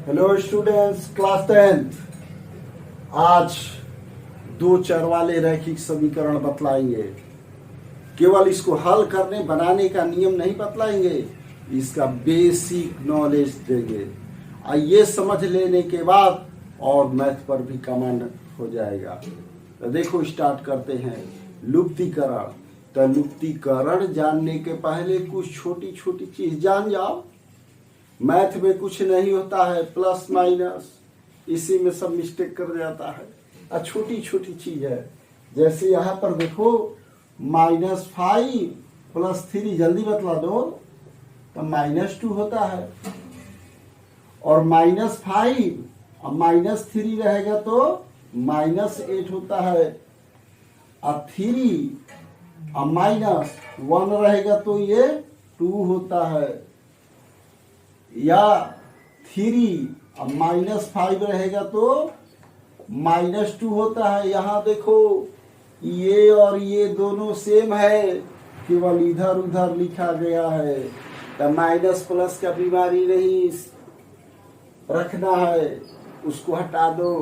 Hello students, class 10th। आज दो चर वाले रैखिक समीकरण बतलाएंगे। केवल इसको हल करने बनाने का नियम नहीं बतलाएंगे, इसका बेसिक नॉलेज देंगे। और ये समझ लेने के बाद और मैथ पर भी कमांड हो जाएगा। तो देखो, स्टार्ट करते हैं। लुप्तीकरण। तो लुप्तीकरण जानने के पहले कुछ छोटी छोटी चीज जान जाओ। मैथ में कुछ नहीं होता है प्लस माइनस, इसी में सब मिस्टेक कर जाता है। छोटी छोटी चीज है, जैसे यहाँ पर देखो -5 + 3, जल्दी बतला दो। तो -2 होता है, और -5 और -3 रहेगा तो -8 होता है, और 3 और -1 रहेगा तो ये 2 होता है, या 3 और -5 रहेगा तो -2 होता है। यहाँ देखो, ये और ये दोनों सेम है, केवल इधर उधर लिखा गया है। तो माइनस प्लस का बीमारी नहीं रखना है, उसको हटा दो।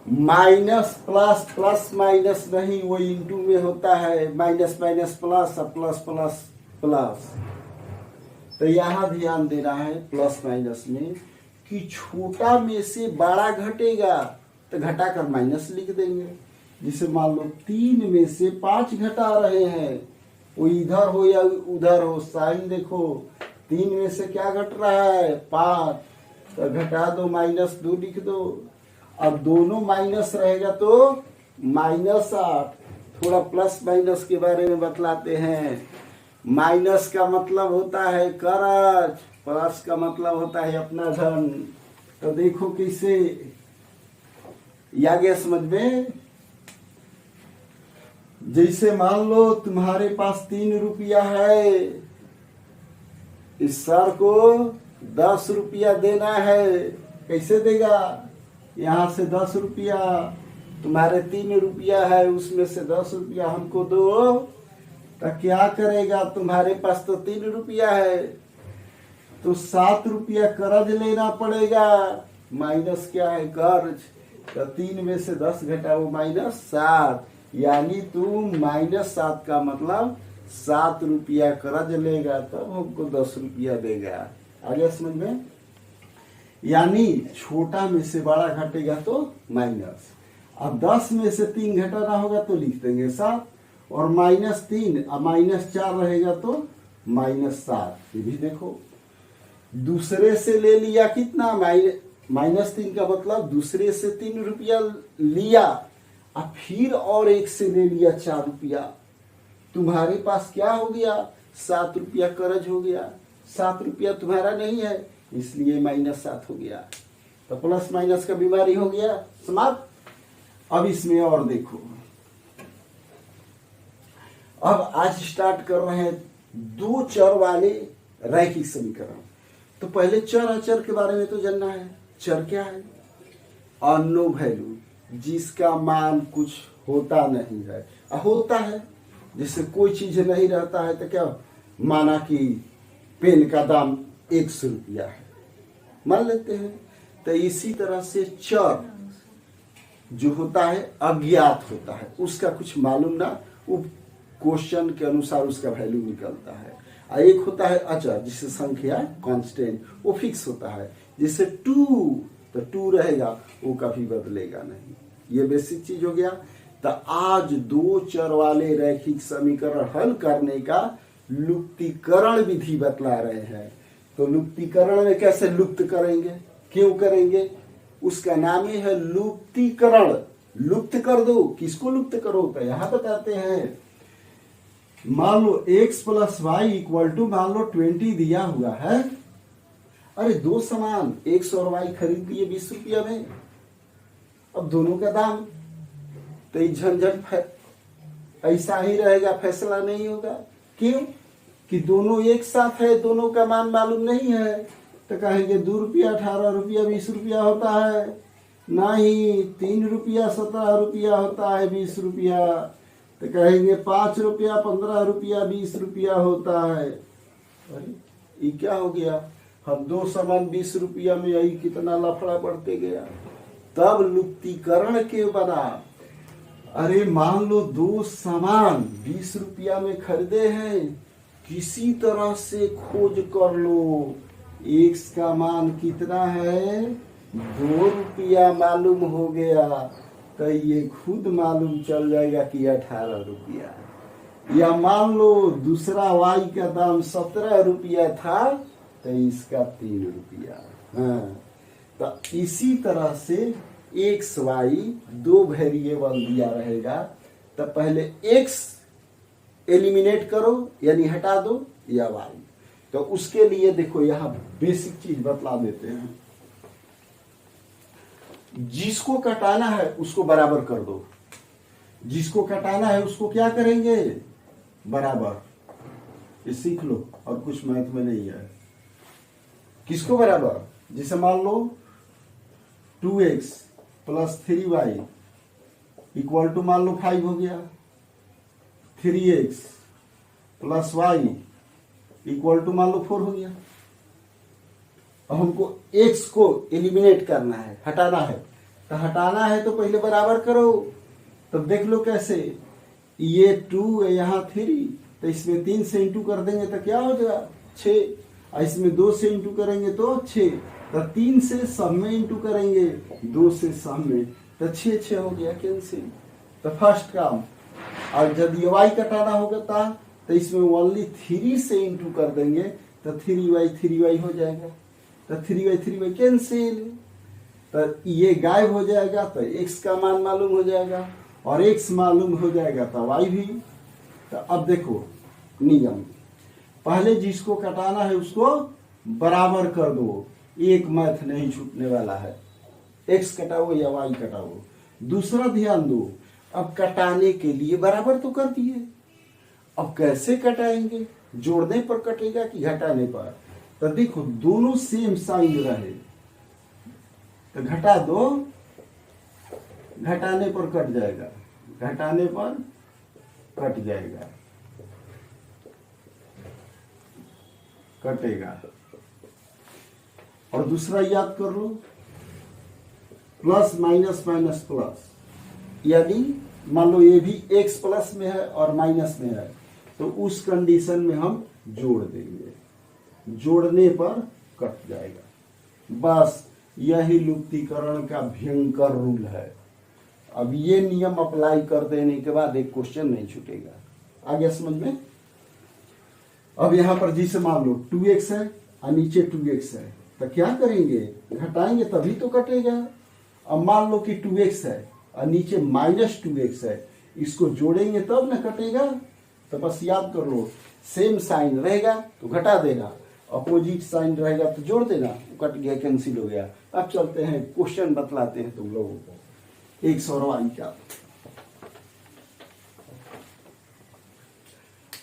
माइनस प्लस, प्लस माइनस नहीं, वो इंटू में होता है। माइनस माइनस प्लस और प्लस प्लस प्लस। तो यहाँ ध्यान देना है प्लस माइनस में कि छोटा में से बड़ा घटेगा तो घटाकर माइनस लिख देंगे। जिसे मान लो 3 में से 5 घटा रहे हैं, वो इधर हो या उधर हो, साइन देखो। 3 में से क्या घट रहा है? 5, तो घटा दो, -2 लिख दो। अब दोनों माइनस रहेगा तो -8। थोड़ा प्लस माइनस के बारे में बतलाते हैं। माइनस का मतलब होता है कर्ज, प्लस का मतलब होता है अपना धन। तो देखो कैसे, आ गया समझ में? जैसे मान लो तुम्हारे पास 3 रुपया है, इस सर को 10 रुपया देना है। कैसे देगा? यहाँ से 10 रुपया, तुम्हारे 3 रुपया है, उसमें से 10 रुपया हमको दो। तो क्या करेगा? तुम्हारे पास तो 3 रुपया है, तो 7 रुपया कर्ज लेना पड़ेगा। माइनस क्या है? कर्ज। तो 3 में से 10 घटाओ -7, यानी तुम -7 का मतलब 7 रुपया कर्ज लेगा, तब हमको 10 रुपया देगा। आ गया समझ में? यानी छोटा में से बड़ा घटेगा तो माइनस। अब 10 में से 3 घटाना होगा तो लिख देंगे 7, और -3 और -4 रहेगा तो -7। ये भी देखो, दूसरे से ले लिया कितना? -3 का मतलब दूसरे से 3 रुपया लिया, और फिर और एक से ले लिया 4 रुपया। तुम्हारे पास क्या हो गया? 7 रुपया कर्ज हो गया। 7 रुपया तुम्हारा नहीं है, इसलिए -7 हो गया। तो प्लस माइनस का बीमारी हो गया, समाप्त। अब इसमें और देखो, अब आज स्टार्ट कर रहे हैं 2 चर वाले रैखिक समीकरण। तो पहले चर अचर के बारे में तो जानना है। चर क्या है? अननोन वैल्यू, जिसका मान कुछ होता नहीं है। होता है, जैसे कोई चीज नहीं रहता है तो क्या, माना कि पेन का दाम 100 रुपया है, मान लेते हैं। तो इसी तरह से चर जो होता है अज्ञात होता है, उसका कुछ मालूम ना, वो क्वेश्चन के अनुसार उसका वैल्यू निकलता है। और एक होता है अचर, जिसे संख्या कांस्टेंट, वो फिक्स होता है। जैसे 2, तो 2 रहेगा, वो कभी बदलेगा नहीं। ये बेसिक चीज हो गया। तो आज 2 चर वाले रैखिक समीकरण हल करने का लुप्तीकरण विधि बतला रहे हैं। तो लुप्तीकरण में कैसे लुप्त करेंगे, क्यों करेंगे, उसका नाम ही है लुप्तीकरण। लुप्त कर दो, किसको लुप्त करो? तो यहां बताते हैं, मान लो x + y = मान लो 20 दिया हुआ है। अरे 2 सामान x और y खरीद लिए 20 रुपया में। अब दोनों का दाम, तो ये झंझट ऐसा ही रहेगा, फैसला नहीं होगा। क्यों? कि दोनों एक साथ है, दोनों का मान मालूम नहीं है। तो कहेंगे 2 रुपया 18 रुपया 20 रुपया होता है, नहीं 3 रुपया 17 रुपया होता है 20 रुपया। तो कहेंगे 5 रुपया 15 रुपया 20 रुपया होता है। अरे ये क्या हो गया? हम 2 सामान 20 रुपया में, यही कितना लफड़ा बढ़ते गया। तब लुप्तीकरण के बना। अरे मान लो 2 सामान 20 रुपया में खरीदे हैं, किसी तरह से खोज कर लो एक्स का मान कितना है, 2 रुपया मालूम हो गया, तो ये खुद मालूम चल जाएगा कि 18 रुपया। या मान लो दूसरा वाई का दाम 17 रुपया था, तो इसका 3 रुपया। हाँ, तो इसी तरह से एक्स वाई 2 वेरिएबल दिया रहेगा, तो पहले एक्स एलिमिनेट करो यानी हटा दो या वाई। तो उसके लिए देखो यहाँ बेसिक चीज बतला देते हैं। जिसको घटाना है उसको बराबर कर दो, जिसको घटाना है उसको क्या करेंगे, बराबर। ये सीख लो, और कुछ मैथ में नहीं है। किसको बराबर, जैसे मान लो 2x plus 3y equal to मान लो 5 हो गया, 3x plus y equal to मान लो 4 हो गया। अब हमको x को एलिमिनेट करना है, हटाना है। तो हटाना है तो पहले बराबर करो। तो देख लो कैसे, ये 2 है यहाँ 3, तो इसमें 3 से इंटू कर देंगे तो क्या हो जाएगा 6, और इसमें 2 से इंटू करेंगे तो 6, तो 3 से सब में इंटू करेंगे, 2 से सब में, तो 6 हो गया कैंसिल। तो फर्स्ट काम। और जब ये y कटाना होगा तो इसमें ओनली 3 से इंटू कर देंगे, तो 3y हो जाएगा, तो 3y कैंसिल। तो ये गायब हो जाएगा, तो x का मान मालूम हो जाएगा, और x मालूम हो जाएगा तो y भी। तो अब देखो नियम, पहले जिसको कटाना है उसको बराबर कर दो, एक मैथ नहीं छूटने वाला है, x कटाओ या y कटाओ। दूसरा ध्यान दो, अब कटाने के लिए बराबर तो कर दिए, अब कैसे कटाएंगे, जोड़ने पर कटेगा कि घटाने पर। तो देखो दोनों सेम साइन रहे, तो घटा दो, घटाने पर कट जाएगा, घटाने पर कट जाएगा, कटेगा। और दूसरा याद कर लो, प्लस माइनस माइनस प्लस, यानी मान लो ये भी x प्लस में है और माइनस में है, तो उस कंडीशन में हम जोड़ देंगे, जोड़ने पर कट जाएगा। बस यही लुप्तीकरण का भयंकर रूल है। अब ये नियम अप्लाई कर देने के बाद एक क्वेश्चन नहीं छूटेगा। आगे समझ में। अब यहां पर जिसे मान लो 2x है और नीचे 2x है, तो क्या करेंगे, घटाएंगे तभी तो कटेगा। अब मान लो कि 2x है और नीचे माइनस 2x है, इसको जोड़ेंगे तब ना कटेगा। तो बस याद कर लो, सेम साइन रहेगा तो घटा देना, अपोजिट साइन रहेगा तो जोड़ देना, कट गया, कैंसिल हो गया। अब चलते हैं क्वेश्चन बतलाते हैं तुम लोगों को x और y का।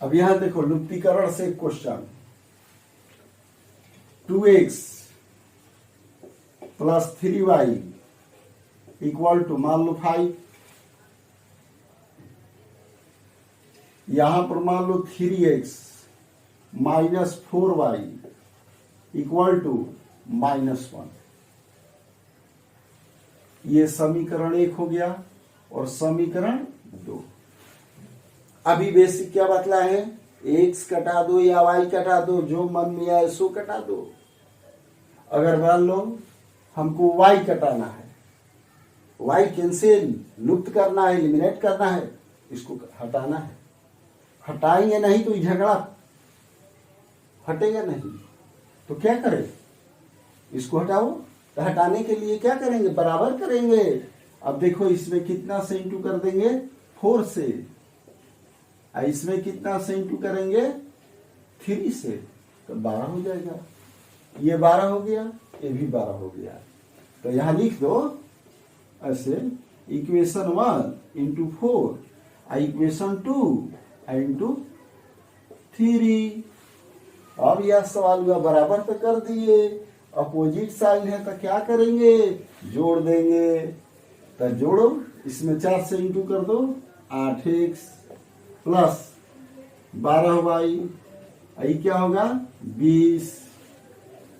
अब यहां देखो लुप्तीकरण से question, 2x plus 3y equal to मान लो 5, यहां पर मान लो 3x minus 4y equal to -1। ये समीकरण 1 हो गया और समीकरण 2। अभी बेसिक क्या बतला है, x कटा दो या y कटा दो, जो मन में आए सो कटा दो। अगर मान लो हमको y कटाना है, y कैंसिल, लुप्त करना है, एलिमिनेट करना है, इसको हटाना है। हटाएंगे नहीं तो झगड़ा हटेगा नहीं, तो क्या करें, इसको हटाओ। तो हटाने के लिए क्या करेंगे, बराबर करेंगे। अब देखो इसमें कितना से इंटू कर देंगे, 4 से, इसमें कितना से इंटू करेंगे, 3 से, तो 12 हो जाएगा। ये 12 हो गया, ये भी 12 हो गया। तो यहां लिख दो ऐसे, इक्वेशन 1 इंटू 4, इक्वेशन 2 इंटू 3। अब यह सवाल हुआ, बराबर तो कर दिए, अपोजिट साइन है तो क्या करेंगे, जोड़ देंगे। तो जोड़ो, इसमें 4 से इंटू कर दो, 8x प्लस 12y, क्या होगा 20,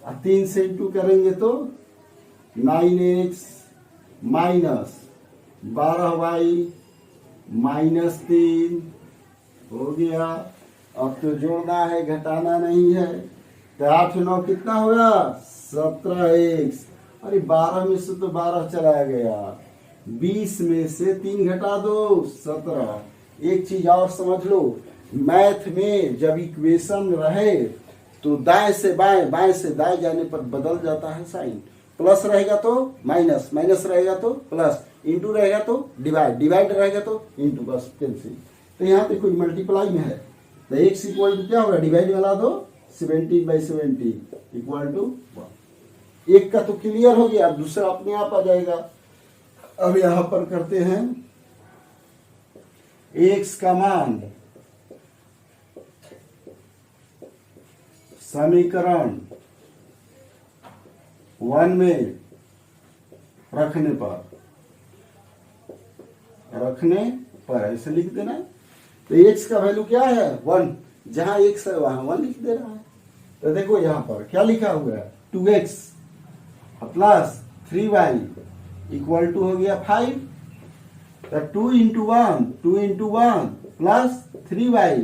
और 3 से इंटू करेंगे तो 9x माइनस 12y माइनस 3 हो गया। अब तो जोड़ना है, घटाना नहीं है। तो 8 9 कितना हुआ? 17x। अरे 12 में से तो 12 चला गया, 20 में से 3 घटा दो 17। एक चीज और समझ लो, मैथ में जब इक्वेशन रहे तो दाएं से बाएं, बाएं से दाएं जाने पर बदल जाता है साइन। प्लस रहेगा तो माइनस, माइनस रहेगा तो प्लस, इंटू रहेगा तो डिवाइड, डिवाइड रहेगा तो इंटू, बस कैंसिल। तो यहाँ देखो मल्टीप्लाई में है, तो x इक्वल टू क्या होगा? डिवाइड वाला दो 17/70 इक्वल टू 1। एक का तो क्लियर हो गया, अब दूसरा अपने आप आ जाएगा। अब यहां पर करते हैं x का मान समीकरण 1 में रखने पर ऐसे लिख देना। तो x का वैल्यू क्या है? 1। जहां x है वहां 1 लिख देना है। तो देखो यहां पर क्या लिखा हुआ है? 2x plus 3y equal to हो गया 5। तो 2 into 1 plus 3y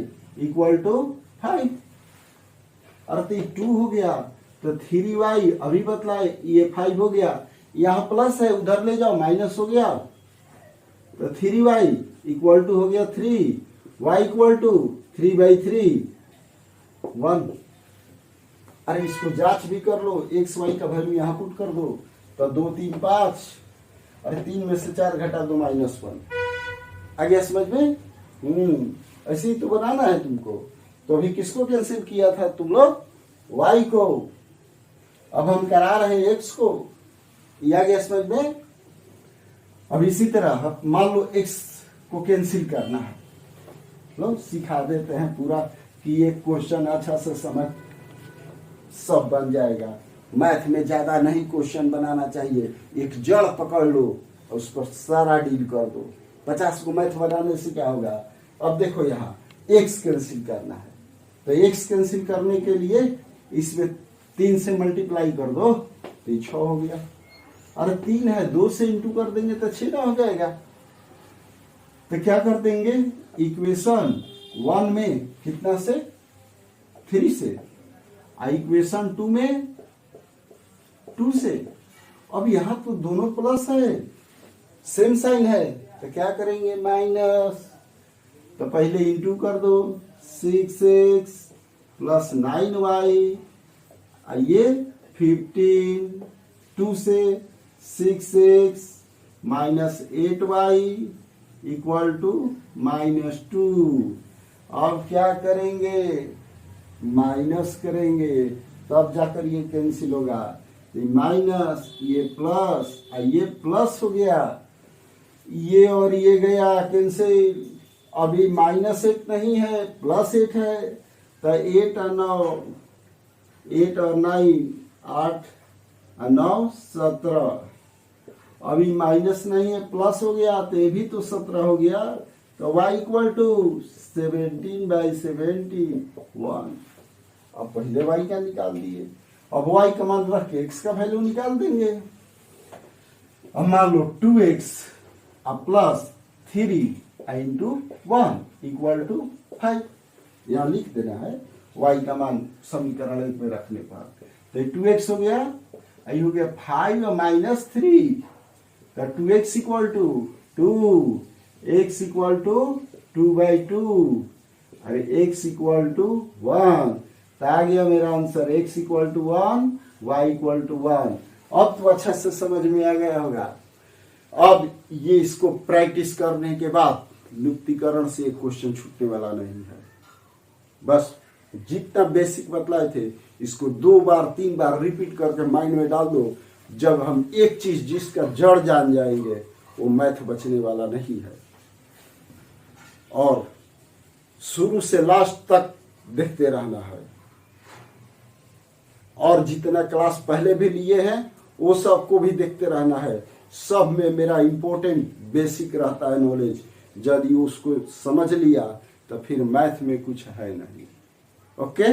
equal to 5। अरे 2 हो गया तो 3y अभी बतलाए, ये 5 हो गया। यहाँ प्लस है, उधर ले जाओ, माइनस हो गया। तो 3y इक्वल टू हो गया 3, y इक्वल टू 3/3 1। अरे इसको जांच भी कर लो, x y का वैल्यू यहाँ पुट कर दो। तो 2 3 5, अरे 3 में से 4 घटा दो -1। आ गया समझ में? ऐसे ही तो बनाना है तुमको। तो अभी किसको कैंसिल किया था तुम लोग? y को। अब हम करा रहे हैं x को। ये आ गया समझ में? अब इसी तरह मान लो x को कैंसिल करना है, लो सिखा देते हैं पूरा कि ये क्वेश्चन अच्छा से समझ सब बन जाएगा। मैथ में ज्यादा नहीं क्वेश्चन बनाना चाहिए, एक जड़ पकड़ लो और उस पर सारा डील कर दो। 50 को मैथ बनाने से क्या होगा? अब देखो यहाँ x कैंसिल करना है, तो x कैंसिल करने के लिए इसमें 3 से मल्टीप्लाई कर दो तो ये 6 हो गया। अरे 3 है, 2 से इंटू कर देंगे तो 6 हो जाएगा। तो क्या कर देंगे? इक्वेशन 1 में कितना से? 3 से, इक्वेशन 2 में 2 से। अब यहां तो दोनों प्लस है, सेम साइन है, तो क्या करेंगे? माइनस। तो पहले इंटू कर दो, 6x प्लस 9y, ये 15, 2 से 6x minus 8y equal to -2। अब क्या करेंगे? माइनस करेंगे, तब जाकर ये कैंसिल होगा। माइनस, ये प्लस, ये प्लस हो गया, ये और ये गया कैंसिल। अभी -8 नहीं है, +8 है। तो 8 और 9, 8 और 9 8 और 9 17। अभी माइनस नहीं है, प्लस हो गया, तो ये भी तो 17 हो गया। तो y इक्वल टू 17/70 1। अब पहले y का निकाल दिए, अब y का मान रख के x का वैल्यू निकाल देंगे। अब मान लो 2x plus 3 into 1 equal to 5। यहाँ लिख देना है y का मान समीकरण 1 में रखने पर। तो 2x हो गया, आई हो गया 5 और -3। तो 2x equal to 2, x equal to 2/2, अरे x इक्वल टू 1। तो आ गया मेरा answer, x equal to 1, y equal to 1। अब तो अच्छा से समझ में आ गया होगा। अब ये इसको प्रैक्टिस करने के बाद युक्तिकरण से एक क्वेश्चन छूटने वाला नहीं है। बस जितना बेसिक बतलाए थे इसको 2 बार 3 बार रिपीट करके माइंड में डाल दो। जब हम एक चीज जिसका जड़ जान जाएंगे वो मैथ बचने वाला नहीं है। और शुरू से लास्ट तक देखते रहना है। और जितना क्लास पहले भी लिए हैं वो सबको भी देखते रहना है। सब में मेरा इम्पोर्टेंट बेसिक रहता है नॉलेज। यदि उसको समझ लिया तो फिर मैथ में कुछ है नहीं। ओके।